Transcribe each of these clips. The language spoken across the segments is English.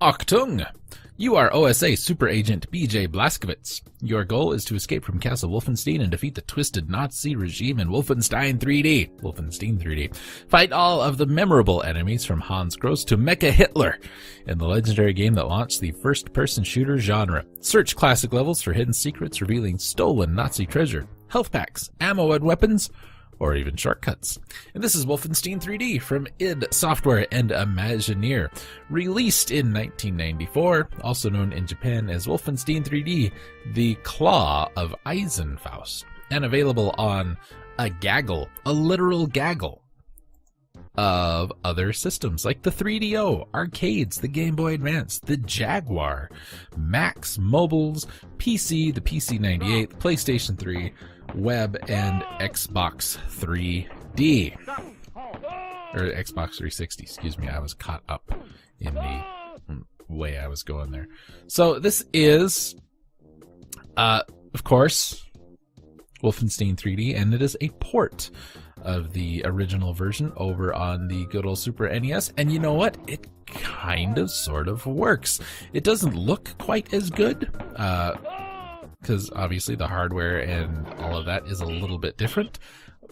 Achtung! You are OSA Super Agent BJ Blazkowicz. Your goal is to escape from Castle Wolfenstein and defeat the twisted Nazi regime in Wolfenstein 3D. Wolfenstein 3D. Fight all of the memorable enemies from Hans Gross to Mecha Hitler in the legendary game that launched the first-person shooter genre. Search classic levels for hidden secrets revealing stolen Nazi treasure, health packs, ammo and weapons, or even shortcuts. And this is Wolfenstein 3D from id Software and Imagineer, released in 1994, also known in Japan as Wolfenstein 3D, The Claw of Eisenfaust, and available on a literal gaggle of other systems like the 3DO, arcades, the Game Boy Advance, the Jaguar, Macs, mobiles, PC, the PC-98, the PlayStation 3, Web, and Xbox 3D. Or Xbox 360, excuse me. I was caught up in the way I was going there. So this is, of course, Wolfenstein 3D, and it is a port of the original version over on the good old Super NES. And you know what? It kind of sort of works. It doesn't look quite as good, because obviously the hardware and all of that is a little bit different,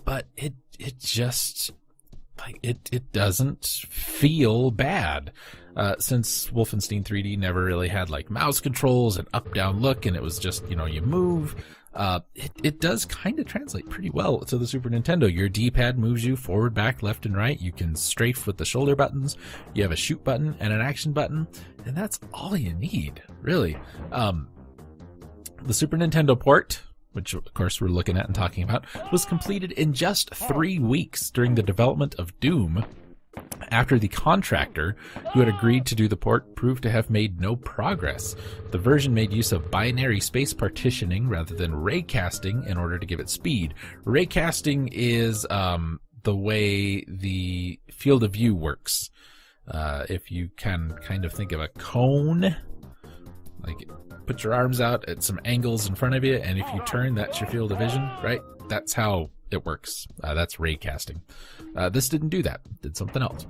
but it just, like, it doesn't feel bad. Since Wolfenstein 3D never really had like mouse controls and up-down look, and it was just, you know, you move, it does kind of translate pretty well to the Super Nintendo. Your D-pad moves you forward, back, left, and right. You can strafe with the shoulder buttons. You have a shoot button and an action button, and that's all you need, really. The Super Nintendo port, which of course we're looking at and talking about, was completed in just 3 weeks during the development of Doom, after the contractor who had agreed to do the port proved to have made no progress. The version made use of binary space partitioning rather than raycasting in order to give it speed. Raycasting is the way the field of view works. If you can kind of think of a cone, like put your arms out at some angles in front of you, and if you turn, that's your field of vision, right? That's how it works. That's raycasting. This didn't do that. It did something else.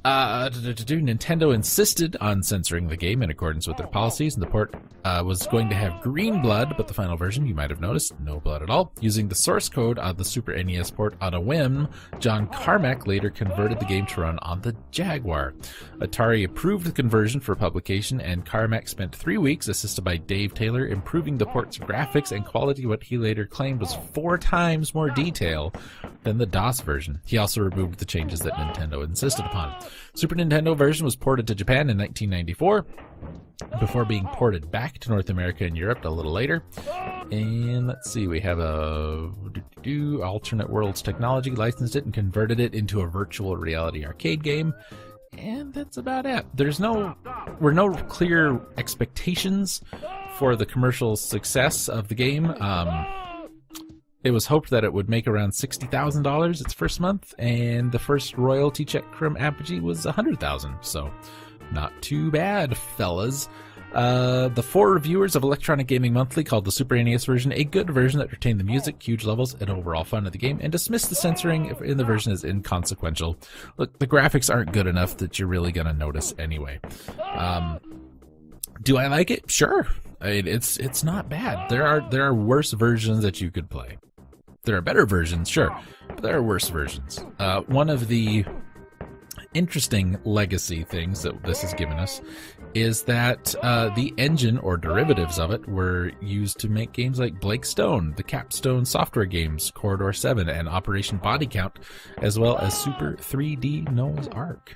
Nintendo insisted on censoring the game in accordance with their policies, and the port was going to have green blood, but the final version, you might have noticed, no blood at all. Using the source code on the Super NES port on a whim, John Carmack later converted the game to run on the Jaguar. Atari approved the conversion for publication, and Carmack spent 3 weeks, assisted by Dave Taylor, improving the port's graphics and quality, what he later claimed was 4 times more detail than the DOS version. He also removed the changes that Nintendo insisted upon. Super Nintendo version was ported to Japan in 1994, before being ported back to North America and Europe a little later. And let's see, we have a alternate worlds technology, licensed it and converted it into a virtual reality arcade game. And that's about it. There were no clear expectations for the commercial success of the game. It was hoped that it would make around $60,000 its first month, and the first royalty check from Apogee was $100,000. So, not too bad, fellas. The 4 reviewers of Electronic Gaming Monthly called the Super NES version a good version that retained the music, huge levels, and overall fun of the game, and dismissed the censoring in the version as inconsequential. Look, the graphics aren't good enough that you're really going to notice anyway. Do I like it? Sure. I mean, it's not bad. There are worse versions that you could play. There are better versions, sure, but there are worse versions. One of the interesting legacy things that this has given us is that the engine or derivatives of it were used to make games like Blake Stone, the Capstone software games, Corridor 7, and Operation Body Count, as well as Super 3D Noah's Ark.